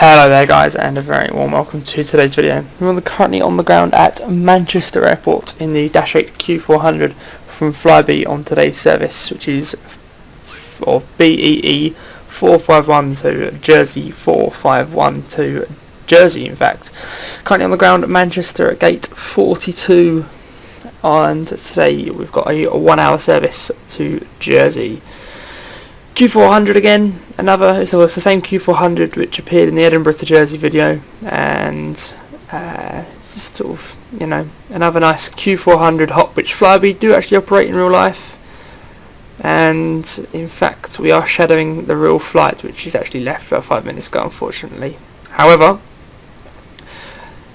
Hello there guys, and a very warm welcome to today's video. We're currently on the ground at Manchester Airport in the Dash 8 Q400 from Flybe on today's service, which is for BEE451 to Jersey 451 to Jersey in fact. Currently on the ground at Manchester at gate 42, and today we've got a 1 hour service to Jersey. Q400 again, it was the same Q400 which appeared in the Edinburgh to Jersey video, and it's just sort of, you know, another nice Q400 hop which Flybe do actually operate in real life, and in fact we are shadowing the real flight which is actually left about 5 minutes ago unfortunately. However,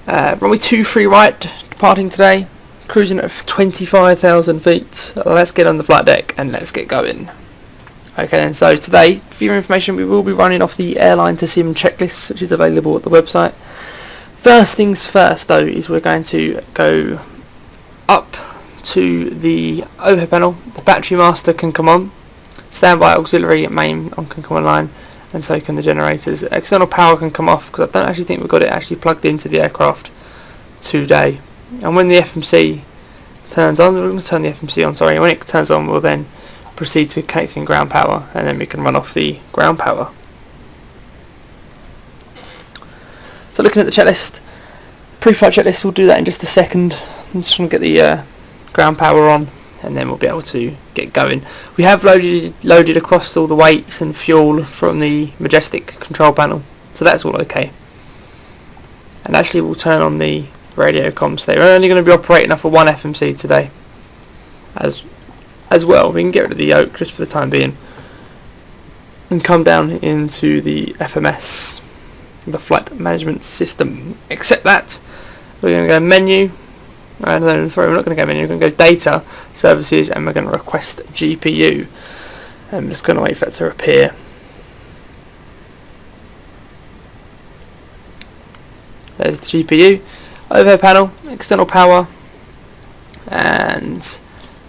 runway 23 right departing today, cruising at 25,000 feet. Let's get on the flight deck and let's get going. Okay then, so today, for your information, we will be running off the airline to sim checklist which is available at the website. First things first though, is we're going to go up to the overhead panel. The battery master can come on, standby auxiliary main on can come online, and so can the generators. External power can come off because I don't actually think we've got it actually plugged into the aircraft today. And when the FMC turns on, we're going to turn the FMC on, sorry, when it turns on we'll then proceed to connecting ground power, and then we can run off the ground power. So looking at the checklist, pre-flight checklist, we'll do that in just a second. I'm just going to get the ground power on, and then we'll be able to get going. We have loaded across all the weights and fuel from the Majestic control panel, so that's all okay. And actually we'll turn on the radio comms. They're only going to be operating off of one FMC today as well. We can get rid of the yoke just for the time being and come down into the FMS, the flight management system. Except that we're going to go menu, we're not going to go menu, we're going to go data, services, and we're going to request GPU. I'm just going to wait for that to appear. There's the GPU, overhead panel, external power, and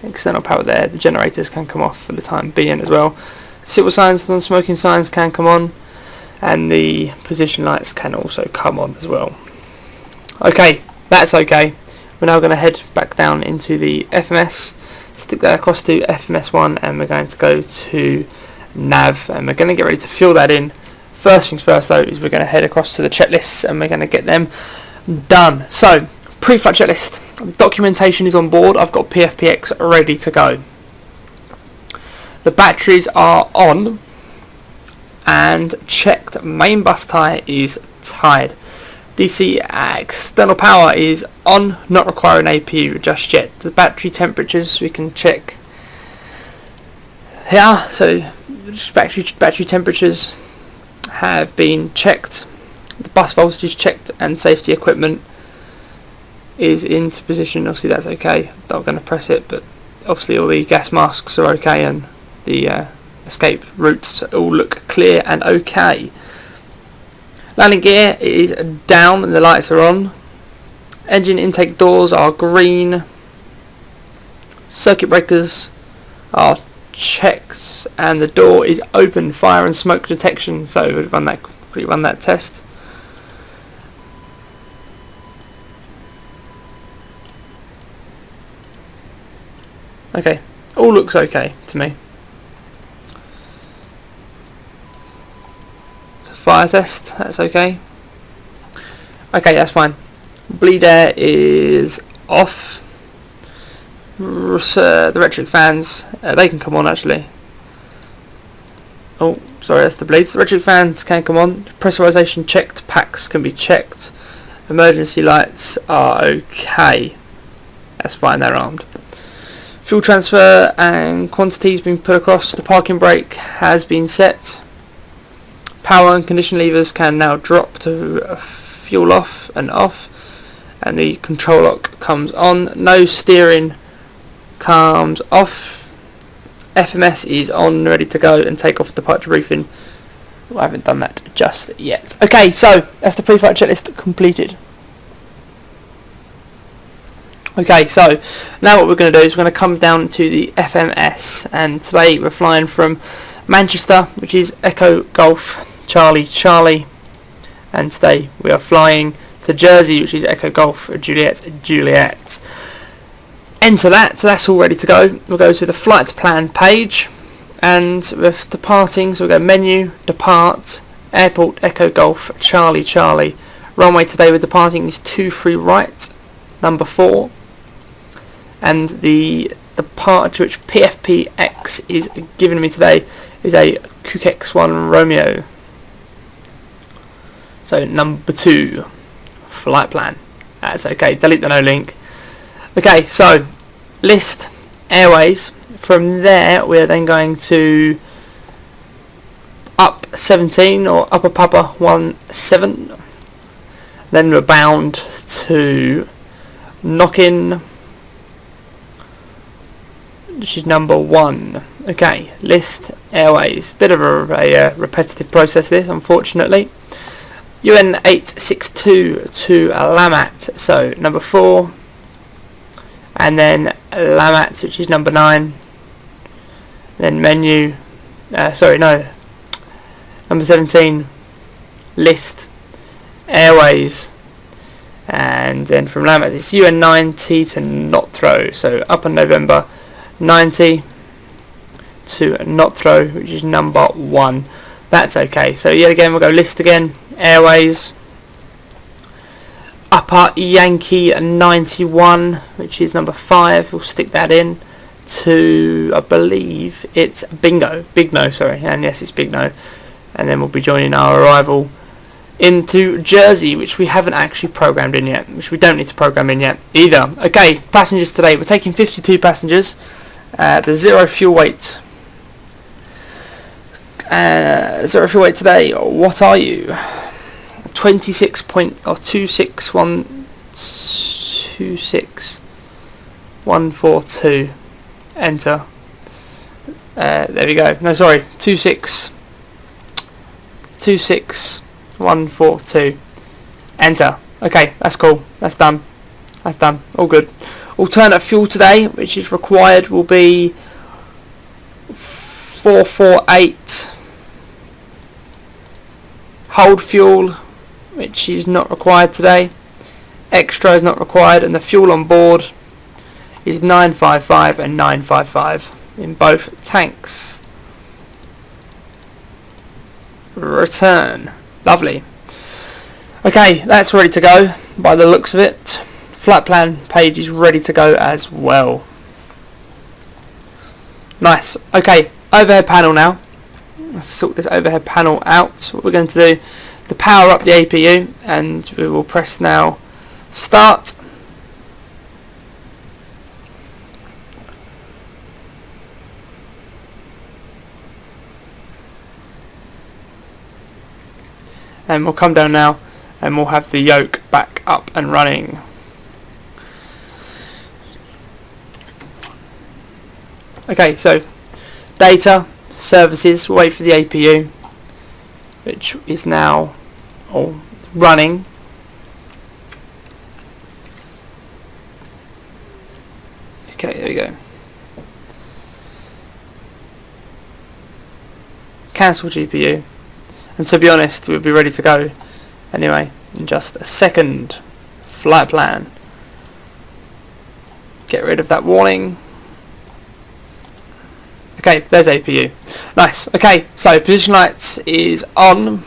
external power there. The generators can come off for the time being as well. Civil signs, non-smoking signs can come on, and the position lights can also come on as well. Okay, that's okay. We're now going to head back down into the FMS, stick that across to FMS1, and we're going to go to nav, and we're going to get ready to fill that in. First things first though, is we're going to head across to the checklists and we're going to get them done. So, pre-flight checklist. The documentation is on board. I've got PFPX ready to go. The batteries are on and checked. Main bus tie is tied. DC external power is on, not requiring APU just yet. The battery temperatures we can check here. So battery temperatures have been checked. The bus voltage checked, and safety equipment is into position. Obviously that's okay. Not going to press it, but obviously all the gas masks are okay, and the escape routes all look clear and okay. Landing gear is down and the lights are on. Engine intake doors are green. Circuit breakers are checked, and the door is open. Fire and smoke detection. So we've run that test. Okay, all looks okay to me. It's a fire test, that's okay. Okay, that's fine. Bleed air is off. The retrofit fans, they can come on actually. Oh, sorry, that's the bleeds. The retrofit fans can come on. Pressurization checked, packs can be checked. Emergency lights are okay. That's fine, they're armed. Fuel transfer and quantities being put across. The parking brake has been set. Power and condition levers can now drop to fuel off and off, and the control lock comes on. No steering comes off. FMS is on, ready to go, and takeoff departure briefing. Well, I haven't done that just yet. Okay, so that's the pre-flight checklist completed. Okay, so now what we're going to do is we're going to come down to the FMS, and today we're flying from Manchester, which is Echo Golf Charlie Charlie, and today we are flying to Jersey, which is Echo Golf Juliet Juliet. Enter that, so that's all ready to go. We'll go to the flight plan page, and with departing, so we'll go menu, depart, airport Echo Golf Charlie Charlie. Runway today we're departing is 23 right, number 4, and the departure which PFPX is giving me today is a Q400 Romeo. So number 2 flight plan. That's okay. Delete the no link. Okay, so list airways. From there we're then going to up 17 or Upper Papa 17. Then we're bound to knock-in, which is number 1. Okay, list airways. Bit of a repetitive process this, unfortunately. UN 862 to Lamat, so number 4, and then Lamat, which is number 9. Then menu, number 17, list airways, and then from Lamat it's UN 90 to not throw, so Upper November 90 to not throw, which is number 1. That's okay. So yet again we'll go list again, airways, Upper Yankee 91, which is number 5, we'll stick that in to, I believe it's Big No, and yes, it's Big No, and then we'll be joining our arrival into Jersey, which we haven't actually programmed in yet, which we don't need to program in yet either. Okay, passengers today, we're taking 52 passengers, the zero fuel weight. Zero fuel weight today, what are you? 26142. Enter. There we go. No, sorry, 26142. Enter. Okay, that's cool. That's done. All good. Alternate fuel today, which is required, will be 448. Hold fuel, which is not required today. Extra is not required, and the fuel on board is 955 and 955 in both tanks. Return. Lovely. Okay, that's ready to go by the looks of it. Flight plan page is ready to go as well. Nice. Okay, overhead panel now. Let's sort this overhead panel out. What we're going to do, to power up the APU, and we will press now start. And we'll come down now and we'll have the yoke back up and running. Okay, so data, services, wait for the APU, which is now all running. Okay, there we go. Cancel GPU. And to be honest, we'll be ready to go anyway in just a second. Flight plan. Get rid of that warning. Okay, there's APU. Nice. Okay, so position lights is on.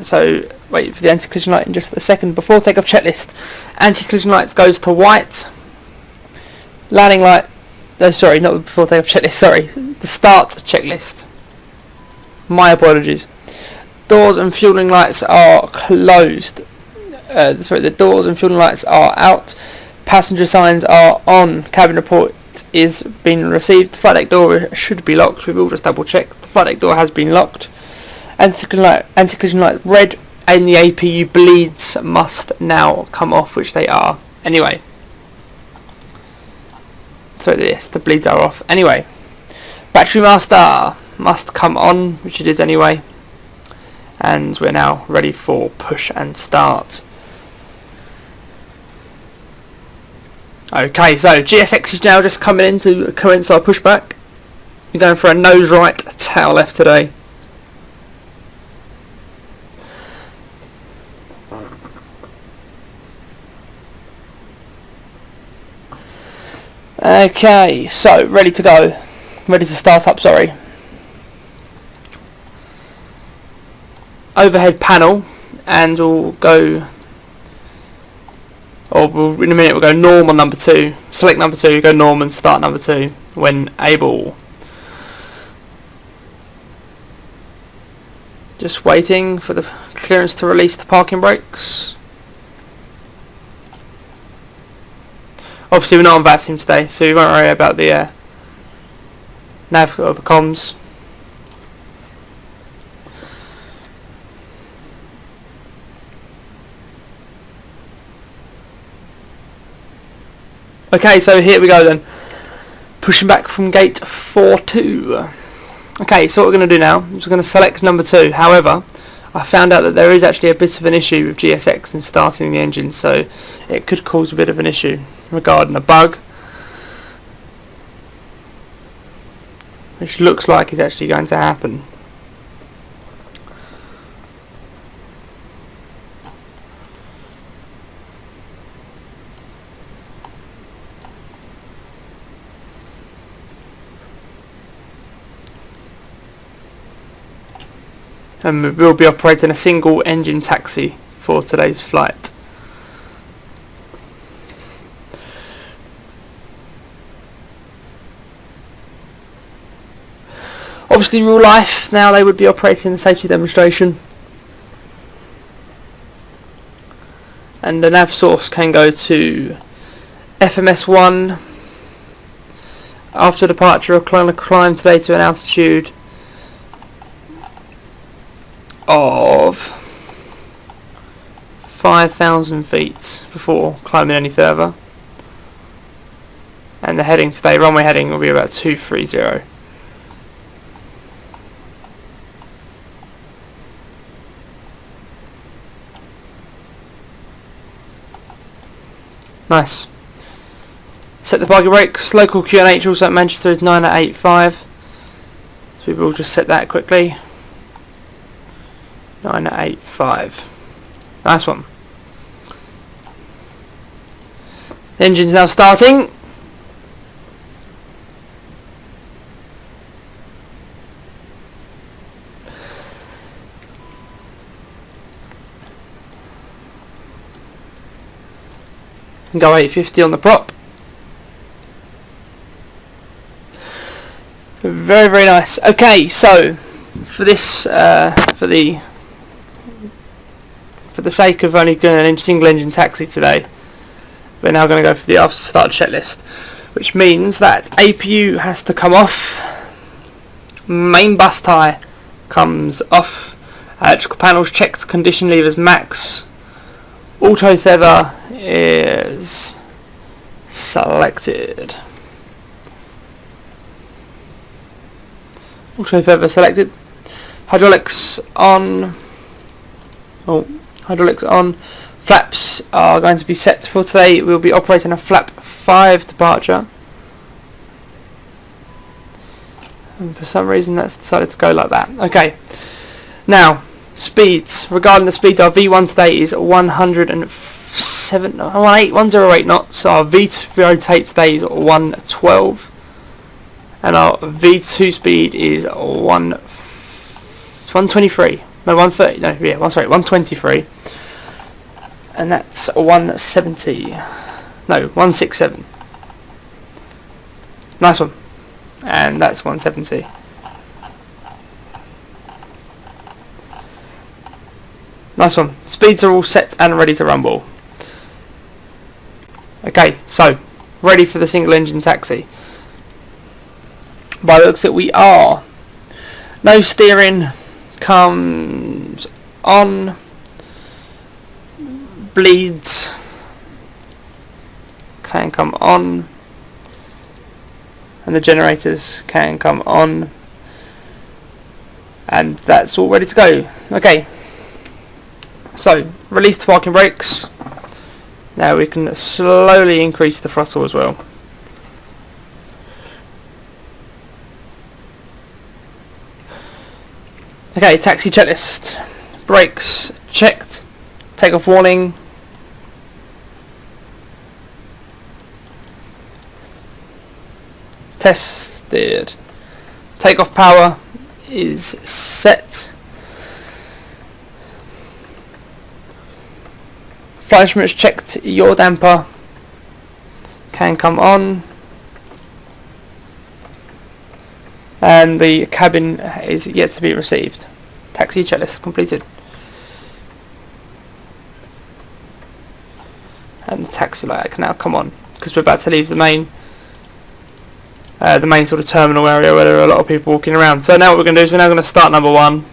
So wait for the anti-collision light in just a second. Before takeoff checklist, anti-collision light goes to white. Landing light. No, sorry, not before takeoff checklist. Sorry, the start checklist. My apologies. Doors and fueling lights are closed. The doors and fueling lights are out. Passenger signs are on. Cabin report is being received. The flight deck door should be locked. We will just double check. The flight deck door has been locked. Anti-collision light red, and the APU bleeds must now come off, which they are anyway. So yes, the bleeds are off anyway. Battery master must come on, which it is anyway. And we're now ready for push and start. Okay, so GSX is now just coming in to commence our pushback. We're going for a nose right, tail left today. Okay, so ready to go. Ready to start up, sorry. Overhead panel, and we'll go, or in a minute we'll go norm on number 2. Select number 2, go norm and start number 2 when able. Just waiting for the clearance to release the parking brakes. Obviously we're not on VATSIM today, so we won't worry about the nav or the comms. Okay, so here we go then. Pushing back from gate 4-2. Okay, so what we're going to do now is we're going to select number 2. However, I found out that there is actually a bit of an issue with GSX in starting the engine, so it could cause a bit of an issue regarding a bug, which looks like is actually going to happen. And we will be operating a single engine taxi for today's flight. Obviously, real life now they would be operating the safety demonstration, and the nav source can go to FMS1 after departure or climb today to an altitude of 5,000 feet before climbing any further, and the heading today, runway heading, will be about 230. Nice. Set the parking brakes. Local QNH also at Manchester is 9 at 85. So we will just set that quickly. 9 at 85. Nice one. The engine's now starting. Go 850 on the prop. Very, very nice. Okay, so for this, for the sake of only doing a single engine taxi today, we're now going to go for the after start checklist, which means that APU has to come off, main bus tie comes off, electrical panels checked, condition levers max, auto feather is selected. Auto feather selected. Hydraulics on. Oh, hydraulics on. Flaps are going to be set for today. We'll be operating a flap 5 departure. And for some reason that's decided to go like that. Okay. Now, speeds. Regarding the speed, our V1 today is 108 knots. So our V2 today is 112. And our V2 speed is 123. No, 130. No, yeah, sorry, 123. And that's 170. No, 167. Nice one. And that's 170. Nice one. Speeds are all set and ready to rumble. Okay, so ready for the single engine taxi. By the looks of it, we are. No steering comes on. Bleeds can come on. And the generators can come on. And that's all ready to go. Okay. So, release the parking brakes. Now we can slowly increase the throttle as well. Okay, taxi checklist. Brakes checked. Takeoff warning. Tested. Takeoff power is set. Flight instruments checked. Yaw damper can come on. And the cabin is yet to be received. Taxi checklist completed. And the taxi light can now come on because we're about to leave the main sort of terminal area where there are a lot of people walking around. So now what we're going to do is we're now going to start number 1.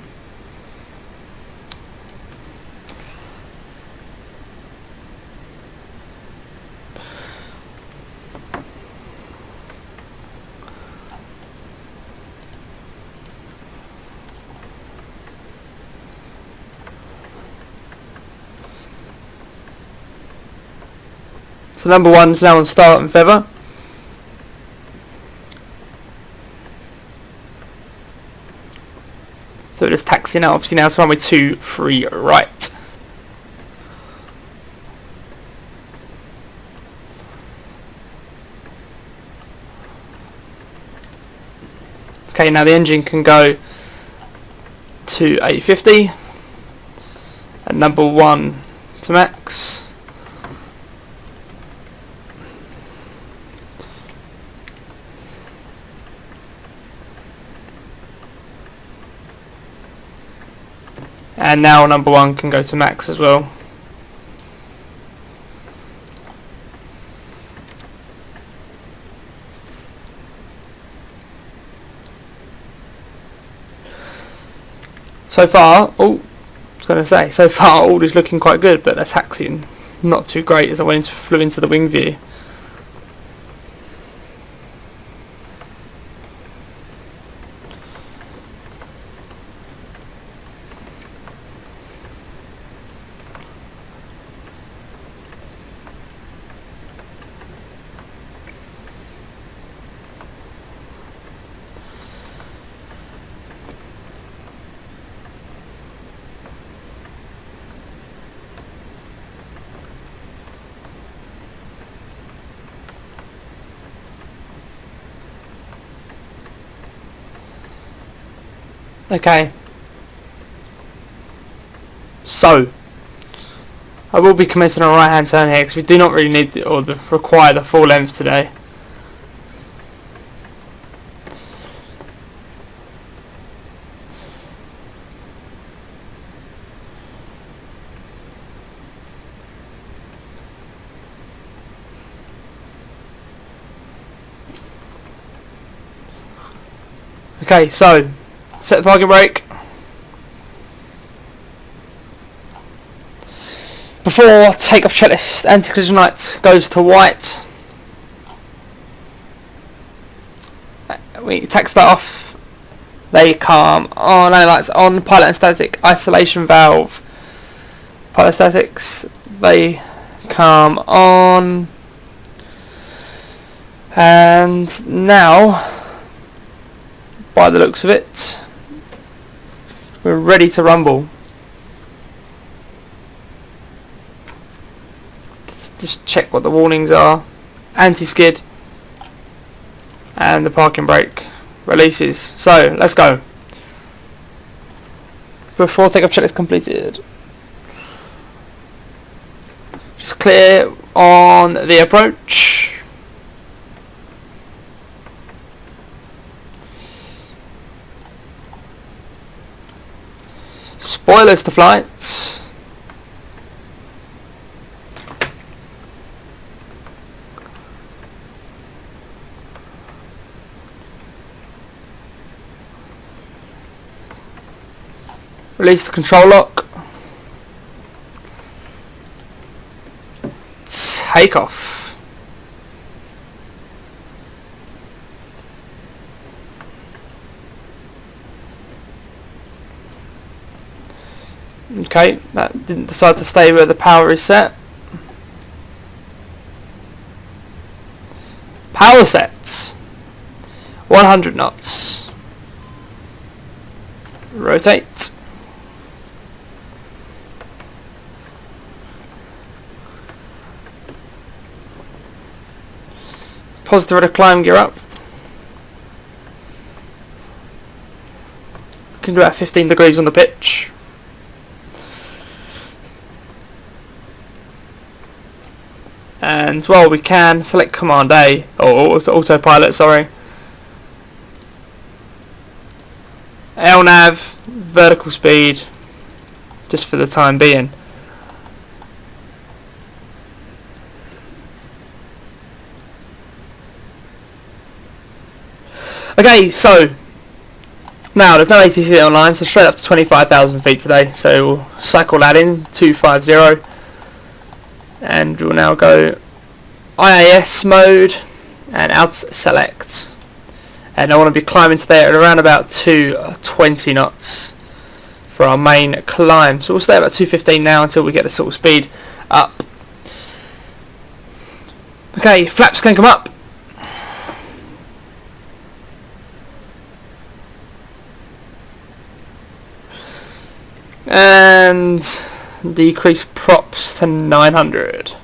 So number 1 is now on start and feather. So it is taxi now, obviously now it's runway 23 right. Okay, now the engine can go to 850 and number 1 to max. And now number 1 can go to max as well. So far, so far all is looking quite good, but the taxiing not too great as I flew into the wing view. Okay, so I will be commencing a right hand turn here because we do not really need require the full length today. Okay, so set the parking brake. Before takeoff checklist, anti-collision light goes to white. We taxi that off. They come on. No lights on. Pilot and static isolation valve. Pilot statics. They come on. And now, by the looks of it, we're ready to rumble. Just check what the warnings are. Anti-skid and the parking brake releases. So let's go. Before takeoff checklist completed. Just clear on the approach. Spoilers to flight. Release the control lock. Takeoff. Okay, that didn't decide to stay where the power is set. Power sets. 100 knots. Rotate. Positive rudder climb gear up. Can do about 15 degrees on the pitch. And while we can, select Command A, or autopilot, sorry. LNAV, vertical speed, just for the time being. Okay, so now there's no ATC online, so straight up to 25,000 feet today. So we'll cycle that in 250, and we'll now go IAS mode and out select. And I want to be climbing today at around about 220 knots for our main climb. So we'll stay about 215 now until we get the sort of speed up. Okay, flaps can come up. And decrease props to 900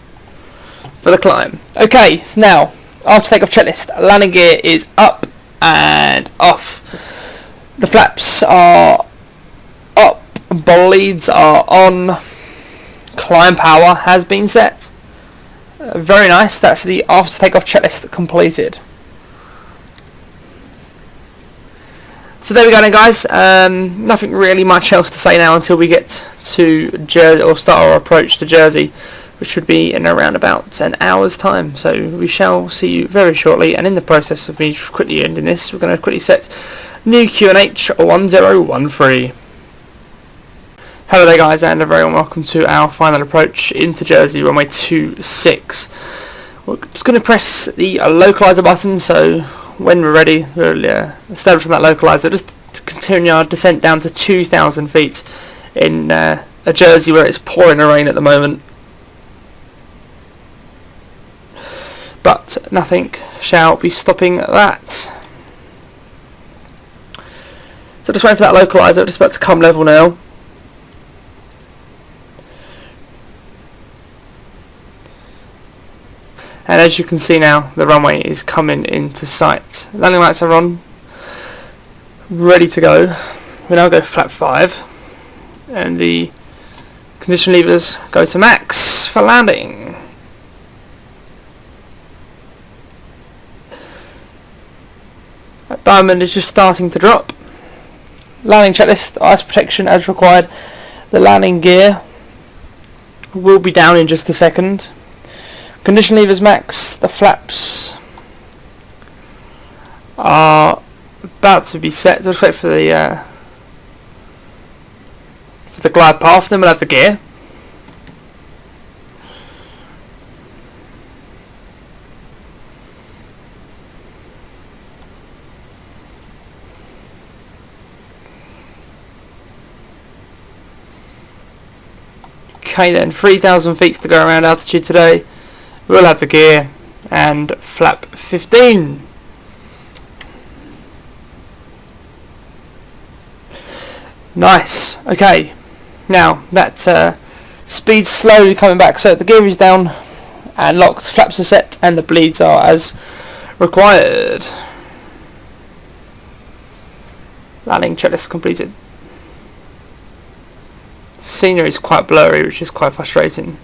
for the climb. Okay, so now after takeoff checklist, landing gear is up and off. The flaps are up, bleeds are on, climb power has been set. Very nice. That's the after takeoff checklist completed. So there we go then, guys. Nothing really much else to say now until we get to Jersey, or start our approach to Jersey, which should be in around about an hour's time. So we shall see you very shortly, and in the process of me quickly ending this, we're going to quickly set new QNH 1013. Hello there, guys, and a very welcome to our final approach into Jersey, runway 26. We're just going to press the localizer button, so when we're ready, we'll establish from that localizer, just to continue our descent down to 2,000 feet in a Jersey where it's pouring rain at the moment. But nothing shall be stopping that. So just waiting for that localizer, just about to come level now. And as you can see now, the runway is coming into sight. Landing lights are on, ready to go. We now go flap 5, and the condition levers go to max for landing. That diamond is just starting to drop. Landing checklist, ice protection as required. The landing gear will be down in just a second. Condition levers max, the flaps are about to be set. Just wait for the glide path, then we'll have the gear. Okay then, 3,000 feet to go around altitude today. We'll have the gear and flap 15. Nice. Okay. Now that speed's slowly coming back. So the gear is down and locked. Flaps are set and the bleeds are as required. Landing checklist completed. Scenery is quite blurry, which is quite frustrating.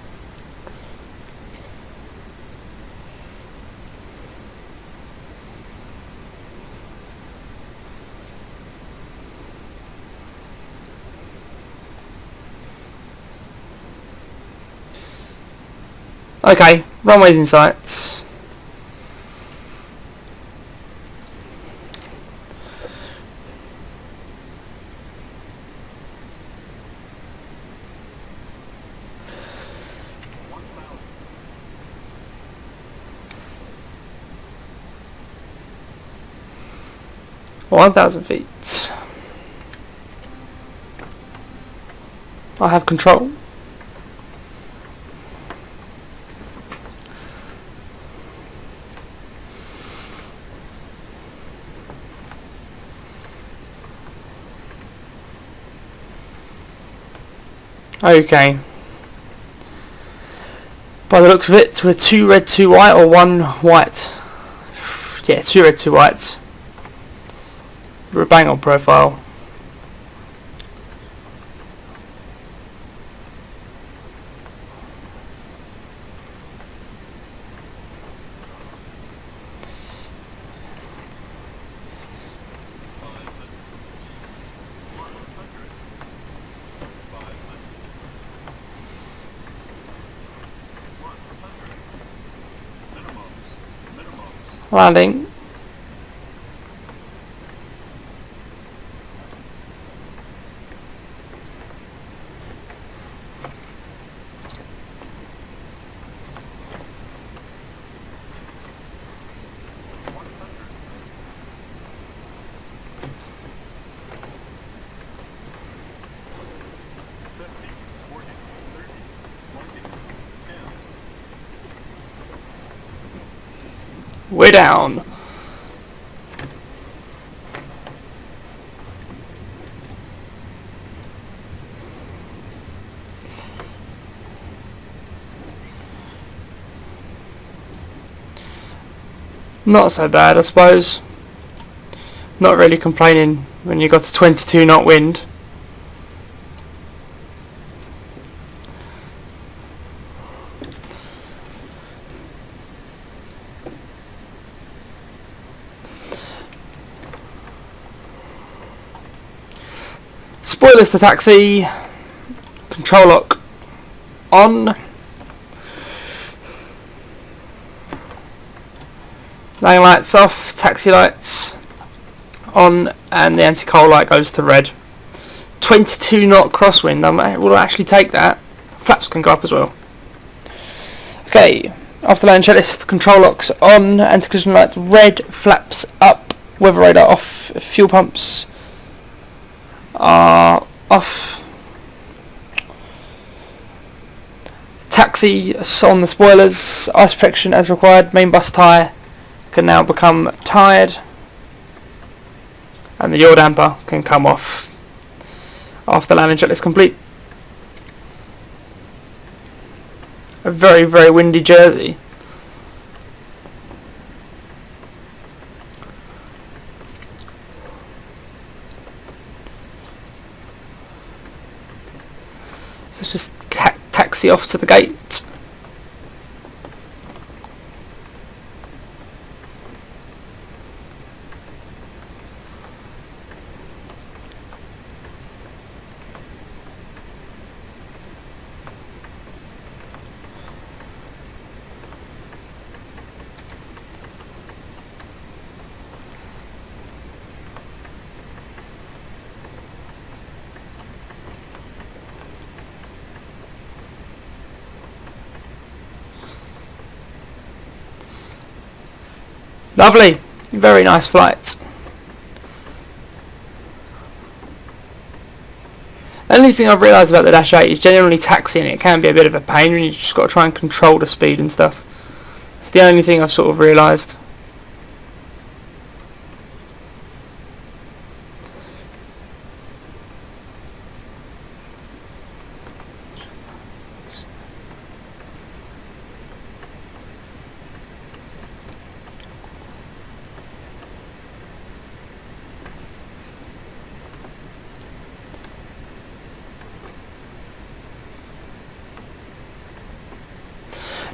Okay, runways in sight. One 1,000 feet. I have control. Okay. By the looks of it, we're 2 red, 2 white, or 1 white, Yeah, 2 red, 2 whites. We're bang on profile. Landing. We're down. Not so bad, I suppose. Not really complaining when you got a 22 knot wind. Spoilers to taxi. Control lock on. Landing lights off, taxi lights on, and the anti-coal light goes to red. 22 knot crosswind, we'll actually take that. Flaps can go up as well. Okay, after landing checklist, control locks on, anti-collision lights red, flaps up, weather radar off, fuel pumps are off. Taxi on the spoilers, ice protection as required, main bus tyre can now become tired, and the yaw damper can come off after landing checklist complete. A very, very windy Jersey. So let's just taxi off to the gate. Lovely, very nice flight. The only thing I've realised about the Dash 8 is generally taxiing it can be a bit of a pain when you've just got to try and control the speed and stuff. It's the only thing I've sort of realised.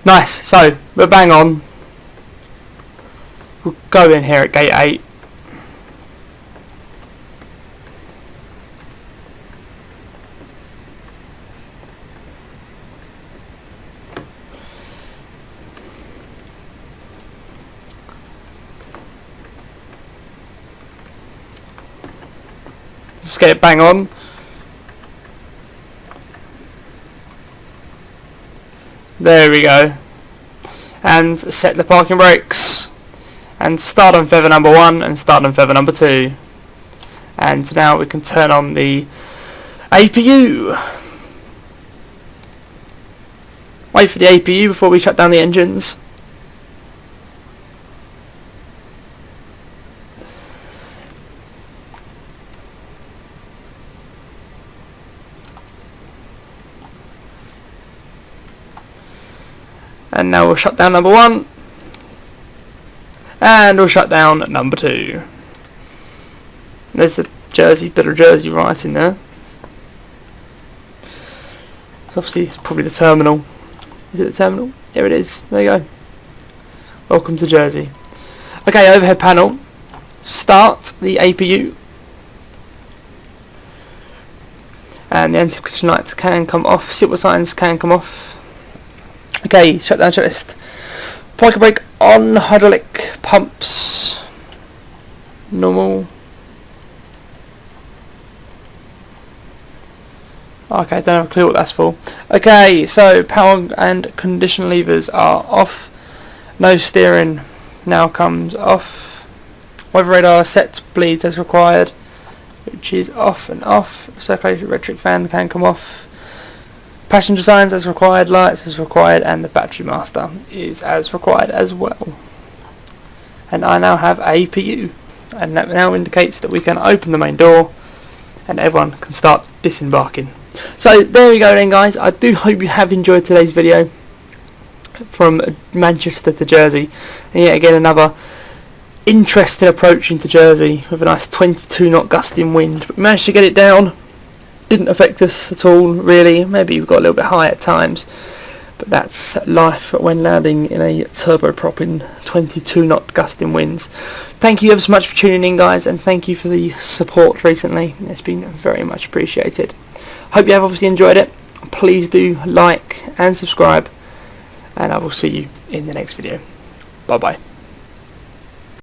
Nice, so we're bang on. We'll go in here at gate 8. Let's get it bang on. There we go. And set the parking brakes. And start on feather number 1 and start on feather number 2. And now we can turn on the APU. Wait for the APU before we shut down the engines. And now we'll shut down number 1. And we'll shut down at number 2. There's the Jersey, bit of Jersey right in there. So obviously it's probably the terminal. Is it the terminal? Here it is. There you go. Welcome to Jersey. Okay, overhead panel. Start the APU. And the anti-collision lights can come off. Signal signs can come off. Okay, shutdown checklist. Particle brake on. Hydraulic pumps. Normal. Okay, don't have a clue what that's for. Okay, so power and condition levers are off. No steering now comes off. Weather radar set bleeds as required, which is off and off. Circulated electric fan can come off. Passenger signs as required, lights as required, and the battery master is as required as well. And I now have APU, and that now indicates that we can open the main door and everyone can start disembarking. So there we go then, guys. I do hope you have enjoyed today's video from Manchester to Jersey, and yet again another interesting approach into Jersey with a nice 22 knot gusting wind. But we managed to get it down. Didn't affect us at all really. Maybe we got a little bit high at times, but that's life when landing in a turboprop in 22 knot gusting winds. Thank you ever so much for tuning in, guys, and thank you for the support recently. It's been very much appreciated. Hope you have obviously enjoyed it. Please do like and subscribe, and I will see you in the next video. Bye bye.